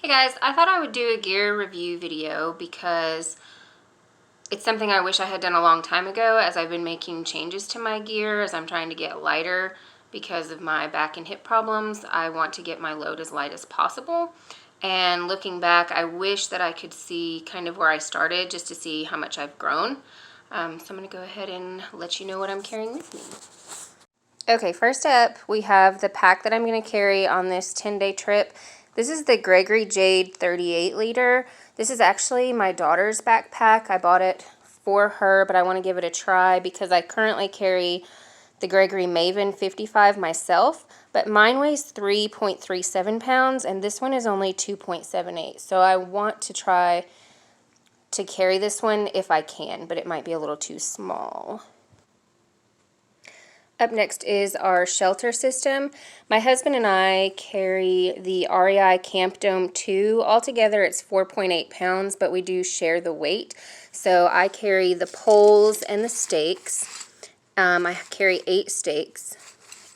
Hey guys, I thought I would do a gear review video because it's something I wish I had done a long time ago, as I've been making changes to my gear as I'm trying to get lighter because of my back and hip problems. I want to get my load as light as possible. And looking back, I wish that I could see kind of where I started just to see how much I've grown. So I'm going to go ahead and let you know what I'm carrying with me. Okay, first up, we have the pack that I'm going to carry on this 10-day trip. This is the Gregory Jade 38 liter. This is actually my daughter's backpack. I bought it for her, but I want to give it a try because I currently carry the Gregory Maven 55 myself, but mine weighs 3.37 pounds, and this one is only 2.78. So I want to try to carry this one if I can, but it might be a little too small. Up next is our shelter system. My husband and I carry the REI Camp Dome 2. Altogether it's 4.8 pounds, but we do share the weight. So I carry the poles and the stakes. I carry 8 stakes.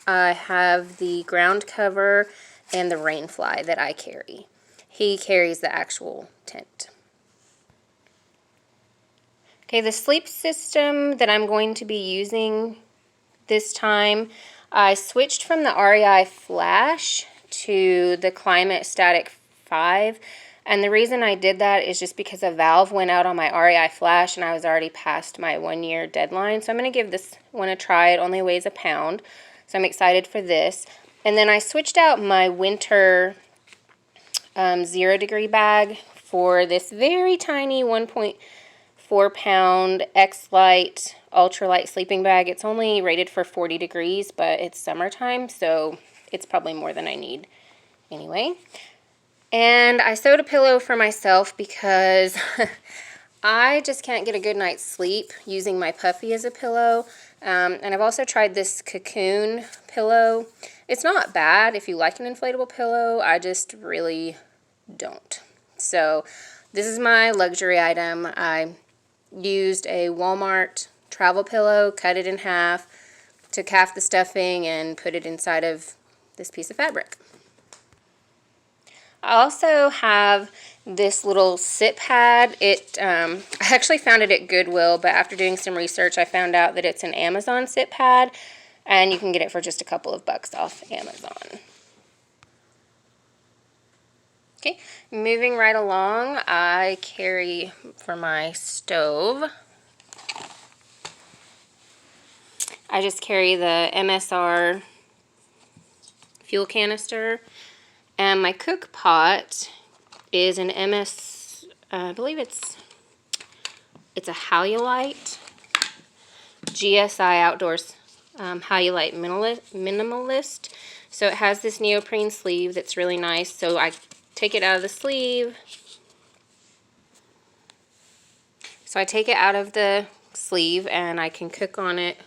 I have the ground cover and the rain fly that I carry. He carries the actual tent. Okay, the sleep system that I'm going to be using this time, I switched from the REI Flash to the Climate Static 5, and the reason I did that is just because a valve went out on my REI Flash and I was already past my 1-year deadline. So I'm going to give this one a try. It only weighs a pound, so I'm excited for this. And then I switched out my winter 0 degree bag for this very tiny 1.4 pound X-Lite ultralight sleeping bag. It's only rated for 40 degrees, but it's summertime, so it's probably more than I need anyway. And I sewed a pillow for myself because I just can't get a good night's sleep using my puffy as a pillow. And I've also tried this Cocoon pillow. It's not bad if you like an inflatable pillow. I just really don't. So this is my luxury item. I used a Walmart travel pillow, cut it in half, took half the stuffing and put it inside of this piece of fabric. I also have this little sit pad. I actually found it at Goodwill, but after doing some research I found out that it's an Amazon sit pad and you can get it for just a couple of bucks off Amazon. Okay, moving right along, I carry for my stove, I just carry the MSR fuel canister, and my cook pot is an I believe it's a Halulite GSI Outdoors Halulite Minimalist. So it has this neoprene sleeve that's really nice. So I take it out of the sleeve. So I take it out of the sleeve and I can cook on it.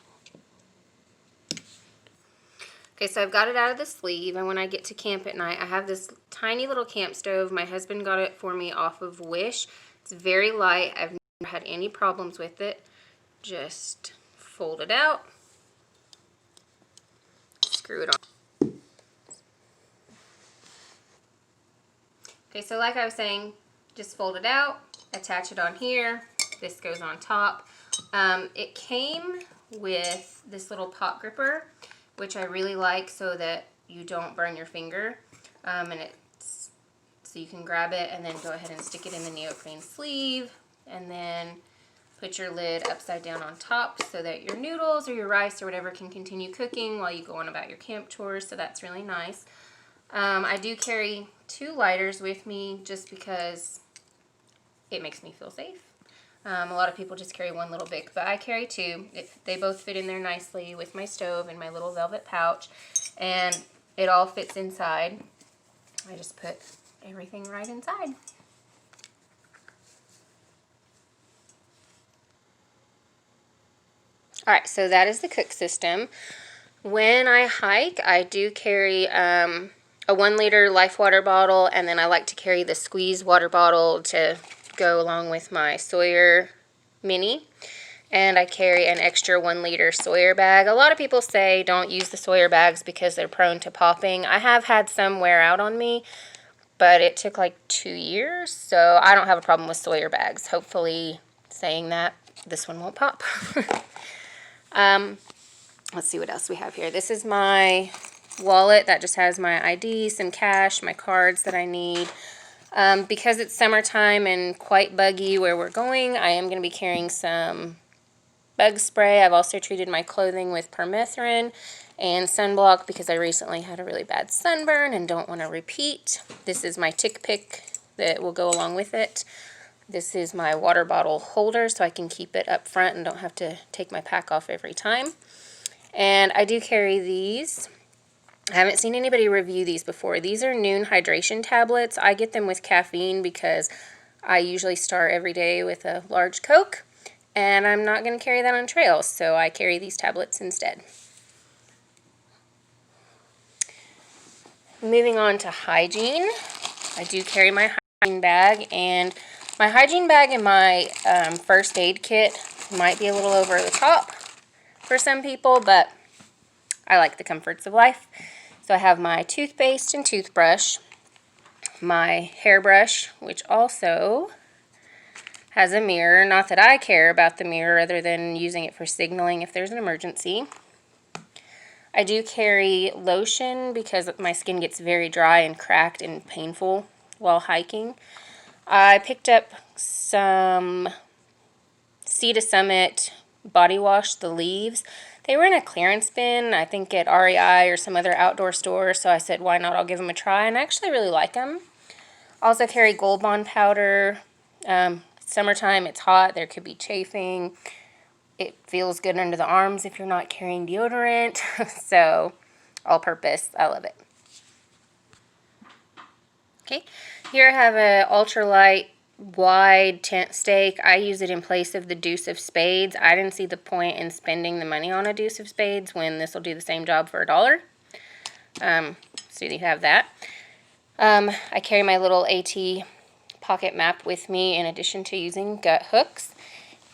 Okay, so I've got it out of the sleeve, and when I get to camp at night, I have this tiny little camp stove. My husband got it for me off of Wish. It's very light. I've never had any problems with it. Just fold it out, screw it on. Okay, so like I was saying, just fold it out, attach it on here. This goes on top. It came with this little pot gripper, which I really like so that you don't burn your finger. So you can grab it and then go ahead and stick it in the neoprene sleeve, and then put your lid upside down on top so that your noodles or your rice or whatever can continue cooking while you go on about your camp chores. So that's really nice. I do carry 2 lighters with me just because it makes me feel safe. A lot of people just carry 1 little Bic, but I carry 2. They both fit in there nicely with my stove and my little velvet pouch, and it all fits inside. I just put everything right inside. Alright, so that is the cook system. When I hike, I do carry a 1-liter Life water bottle, and then I like to carry the Squeeze water bottle to go along with my Sawyer Mini. And I carry an extra 1-liter Sawyer bag. A lot of people say don't use the Sawyer bags because they're prone to popping. I have had some wear out on me, but it took like 2 years, so I don't have a problem with Sawyer bags. Hopefully, saying that, this one won't pop. Let's see what else we have here. This is my wallet that just has my ID, some cash, my cards that I need. Because it's summertime and quite buggy where we're going, I am going to be carrying some bug spray. I've also treated my clothing with permethrin and sunblock because I recently had a really bad sunburn and don't want to repeat. This is my tick pick that will go along with it. This is my water bottle holder so I can keep it up front and don't have to take my pack off every time. And I do carry these. I haven't seen anybody review these before. These are Noon hydration tablets. I get them with caffeine because I usually start every day with a large Coke, and I'm not going to carry that on trail, so I carry these tablets instead. Moving on to hygiene. I do carry my hygiene bag, and my hygiene bag and my first aid kit might be a little over the top for some people, but I like the comforts of life. So I have my toothpaste and toothbrush, my hairbrush, which also has a mirror. Not that I care about the mirror other than using it for signaling if there's an emergency. I do carry lotion because my skin gets very dry and cracked and painful while hiking. I picked up some Sea to Summit body wash, the leaves. They were in a clearance bin, I think at REI or some other outdoor store, so I said, why not? I'll give them a try, and I actually really like them. Also carry Gold Bond powder. Summertime, it's hot, there could be chafing. It feels good under the arms if you're not carrying deodorant, so all purpose, I love it. Okay, here I have an ultralight wide tent stake. I use it in place of the deuce of spades. I didn't see the point in spending the money on a deuce of spades when this will do the same job for $1. So you have that. I carry my little AT pocket map with me in addition to using gut hooks.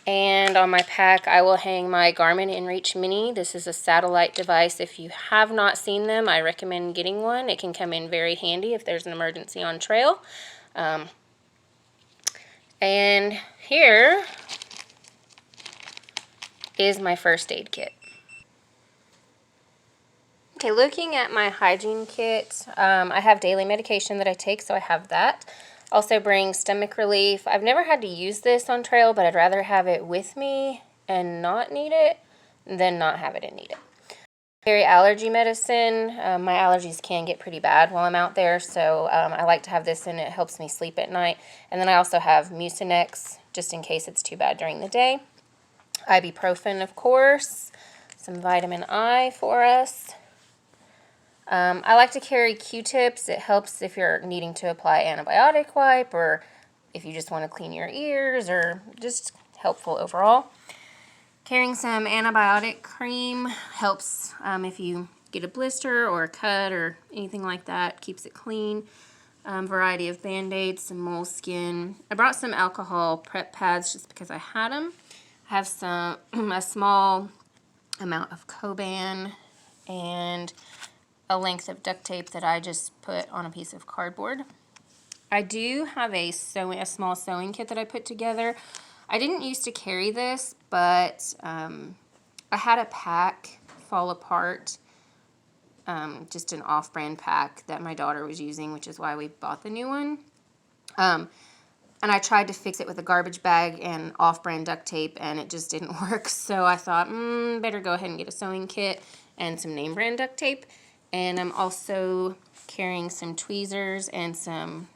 And on my pack, I will hang my Garmin InReach Mini. This is a satellite device. If you have not seen them, I recommend getting one. It can come in very handy if there's an emergency on trail. And here is my first aid kit. Okay, looking at my hygiene kit, I have daily medication that I take, so I have that. Also bring stomach relief. I've never had to use this on trail, but I'd rather have it with me and not need it than not have it and need it. Carry allergy medicine. My allergies can get pretty bad while I'm out there, so I like to have this and it helps me sleep at night. And then I also have Mucinex just in case it's too bad during the day. Ibuprofen, of course. Some vitamin I for us. I like to carry Q-tips. It helps if you're needing to apply antibiotic wipe or if you just want to clean your ears or just helpful overall. Carrying some antibiotic cream helps if you get a blister or a cut or anything like that. Keeps it clean. Variety of Band-Aids, some moleskin. I brought some alcohol prep pads just because I had them. I have a small amount of Coban and a length of duct tape that I just put on a piece of cardboard. I do have a small sewing kit that I put together. I didn't used to carry this, but I had a pack fall apart, just an off-brand pack that my daughter was using, which is why we bought the new one. And I tried to fix it with a garbage bag and off-brand duct tape, and it just didn't work. So I thought, better go ahead and get a sewing kit and some name brand duct tape. And I'm also carrying some tweezers and some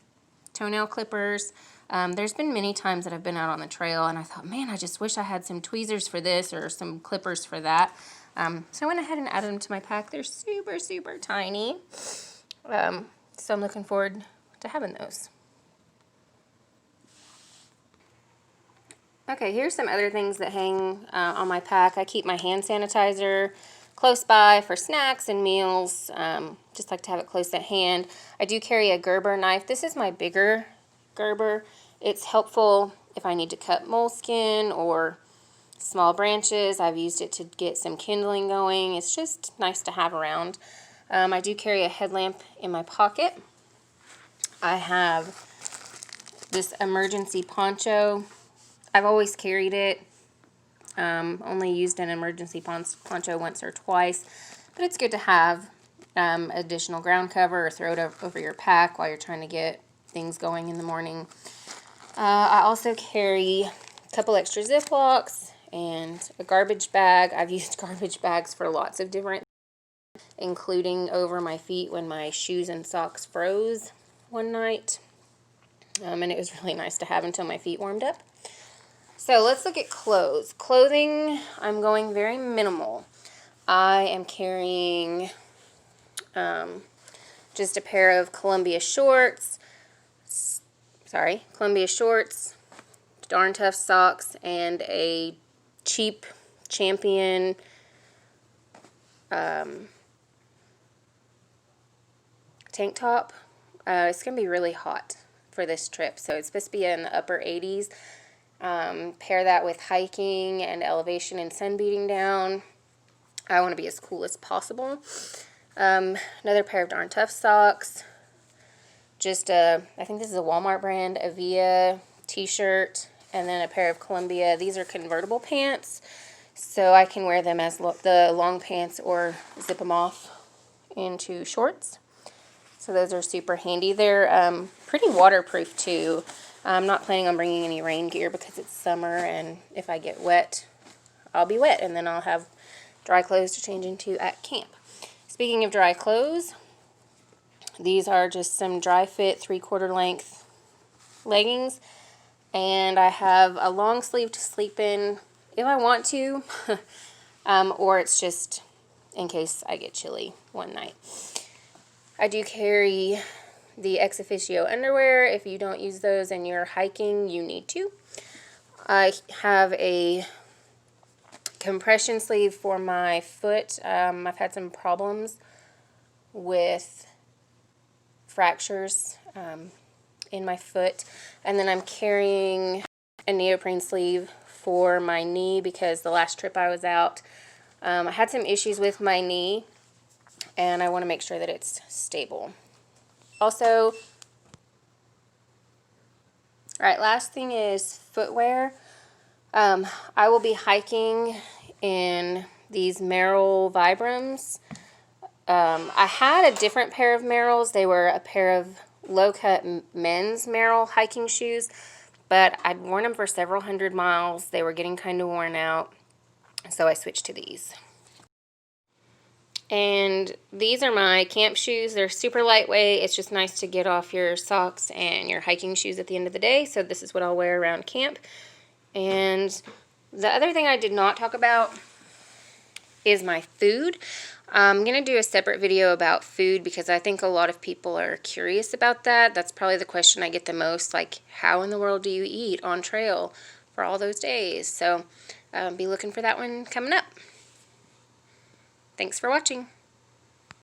toenail clippers. There's been many times that I've been out on the trail and I thought, man, I just wish I had some tweezers for this or some clippers for that. So I went ahead and added them to my pack. They're super, super tiny. So I'm looking forward to having those. Okay, here's some other things that hang on my pack. I keep my hand sanitizer close by for snacks and meals. Just like to have it close at hand. I do carry a Gerber knife. This is my bigger Gerber. It's helpful if I need to cut moleskin or small branches. I've used it to get some kindling going. It's just nice to have around. I do carry a headlamp in my pocket. I have this emergency poncho. I've always carried it. Only used an emergency poncho once or twice, but it's good to have additional ground cover or throw it over your pack while you're trying to get things going in the morning. I also carry a couple extra Ziplocs and a garbage bag. I've used garbage bags for lots of different things, including over my feet when my shoes and socks froze one night. And it was really nice to have until my feet warmed up. So let's look at clothes. Clothing, I'm going very minimal. I am carrying just a pair of Columbia shorts, Darn Tough socks, and a cheap Champion tank top. It's going to be really hot for this trip, so it's supposed to be in the upper 80s. Pair that with hiking and elevation and sun beating down. I want to be as cool as possible. Another pair of Darn Tough socks. Just I think this is a Walmart brand, Avia t-shirt, and then a pair of Columbia. These are convertible pants, so I can wear them as the long pants or zip them off into shorts. So those are super handy. They're pretty waterproof too. I'm not planning on bringing any rain gear because it's summer, and if I get wet, I'll be wet, and then I'll have dry clothes to change into at camp. Speaking of dry clothes, these are just some dry fit 3/4 length leggings, and I have a long sleeve to sleep in if I want to, or it's just in case I get chilly one night. I do carry the Ex Officio underwear. If you don't use those and you're hiking, you need to. I have a compression sleeve for my foot. I've had some problems with fractures in my foot. And then I'm carrying a neoprene sleeve for my knee because the last trip I was out, I had some issues with my knee, and I want to make sure that it's stable. Also, alright, last thing is footwear. I will be hiking in these Merrell Vibrams. I had a different pair of Merrells. They were a pair of low-cut men's Merrell hiking shoes, but I'd worn them for several hundred miles. They were getting kind of worn out, so I switched to these. And these are my camp shoes. They're super lightweight. It's just nice to get off your socks and your hiking shoes at the end of the day. So this is what I'll wear around camp. And the other thing I did not talk about is my food. I'm going to do a separate video about food because I think a lot of people are curious about that. That's probably the question I get the most, like, how in the world do you eat on trail for all those days? So be looking for that one coming up. Thanks for watching.